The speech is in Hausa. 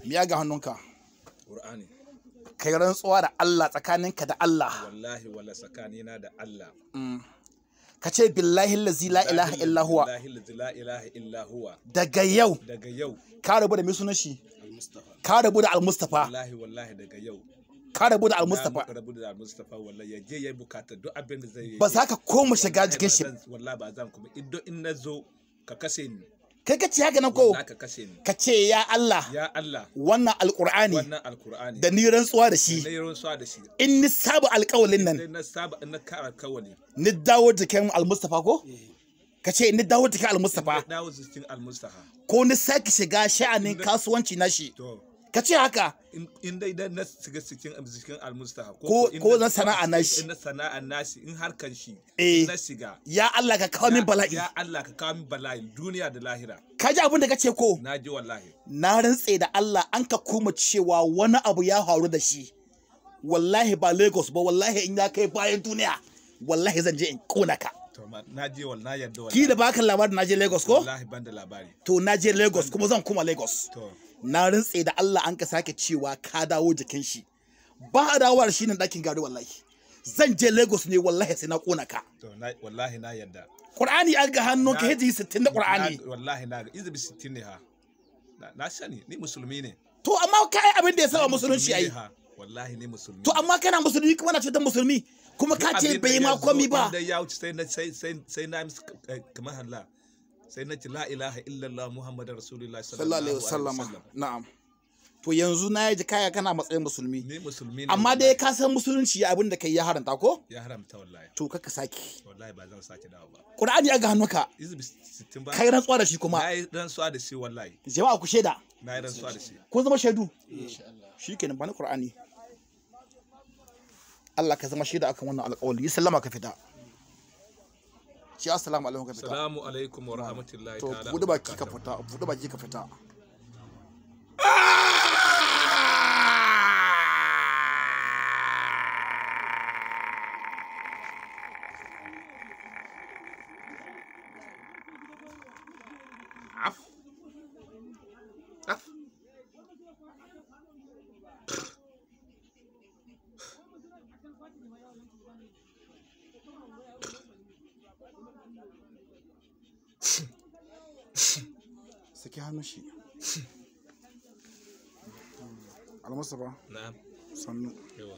miya ga hannunka Qur'ani. kai rantsuwa da Allah tsakaninka da Allah Wallahi wala tsakanina da Allah. ka ce billahi allazi la ilaha illa huwa Billahi la ilaha illa huwa. daga yau Daga yau. ka rabu da mai sunan shi Al-Mustafa. ka rabu da al-mustafa Wallahi daga yau. ka rabu da al-mustafa Na rabu da Al-Mustafa wallahi ya je yayi bukata duk abin da zai yi. ba za ka koma shiga jikin shi Wallahi ba zan kuma in na zo ka kashe ni. kai ka ce haka nan ko Za ka kashe ni. ka ce ya Allah Ya Allah. wannan alqur'ani Wannan Al-Qur'ani. da ni rantsuwa da shi Na yi rantsuwa da shi. in ni saba alƙawalin nan Sai na saba na kara kawali. ni dawo jikin al-mustafa ko ka ce ni dawo jikin al-mustafa Na dawo cikin Al-Mustafa. ko ni sake shiga sha'anin kasuwanci na shi To ka ce haka in dai dan na shiga cikin Al-Mustafa ko na sana'a na shi in na sana'a nashi in harkan shi Eh. na shiga ya Allah ka kawo min bala'i ya Allah ka kawo min bala'i duniya da lahira ka ji abin da ka ce ko na ji wallahi na rantse da Allah an ka kuma cewa wani abu ya faru da shi wallahi ba Lagos ba wallahi in ya kai bayan duniya wallahi zan je in kona ka to na ji wallahi yadda wallahi ki da baka labarin na je Lagos ko wallahi ban da labari to na je Lagos kuma zan kuma Lagos to na rantse da Allah an ka sake cewa ka dawo jikin shi ba a dawo da shi nan dakin gari wallahi zan je Lagos ne wallahi sai na kona ka to wallahi na yadda Qur'ani an ga hannun ka hiji 60 da Qur'ani wallahi na ga izubi 60 ne ha na sani ni musulmi ne to amma kai abin da ya saba musulunci ai wallahi ni musulmi to amma kana musulmi kuma na cutar musulmi kuma ka ce bai ma komi ba da ya wuce sai na kamar Allah sai na ce la ilaha illallah muhammadar rasulullah sallallahu alaihi wasallam na'am to yanzu na yaji kaya kana matsayin musulmi ni musulmi ne amma dai ka san musulunci ya abin da kai ya haranta ko ya haramta wallahi to kaka saki wallahi ba zan sake dawo ba Qur'ani aga hannunka izubi 60 ba kai rantsuwa da shi kuma na yi rantsuwa da shi wallahi jama'a ku sheda na yi rantsuwa da shi ko zama shaidu shikenan bani Qur'ani Allah ka zama shaida akan wannan alƙawari yi sallama ka fita shi assalamu alaikum ka fita assalamu alaikum wa rahmatullahi to ta'ala buɗe baki ka fita buɗe baki ka fita af af saki hannun shi almustafa na'am sannu yawa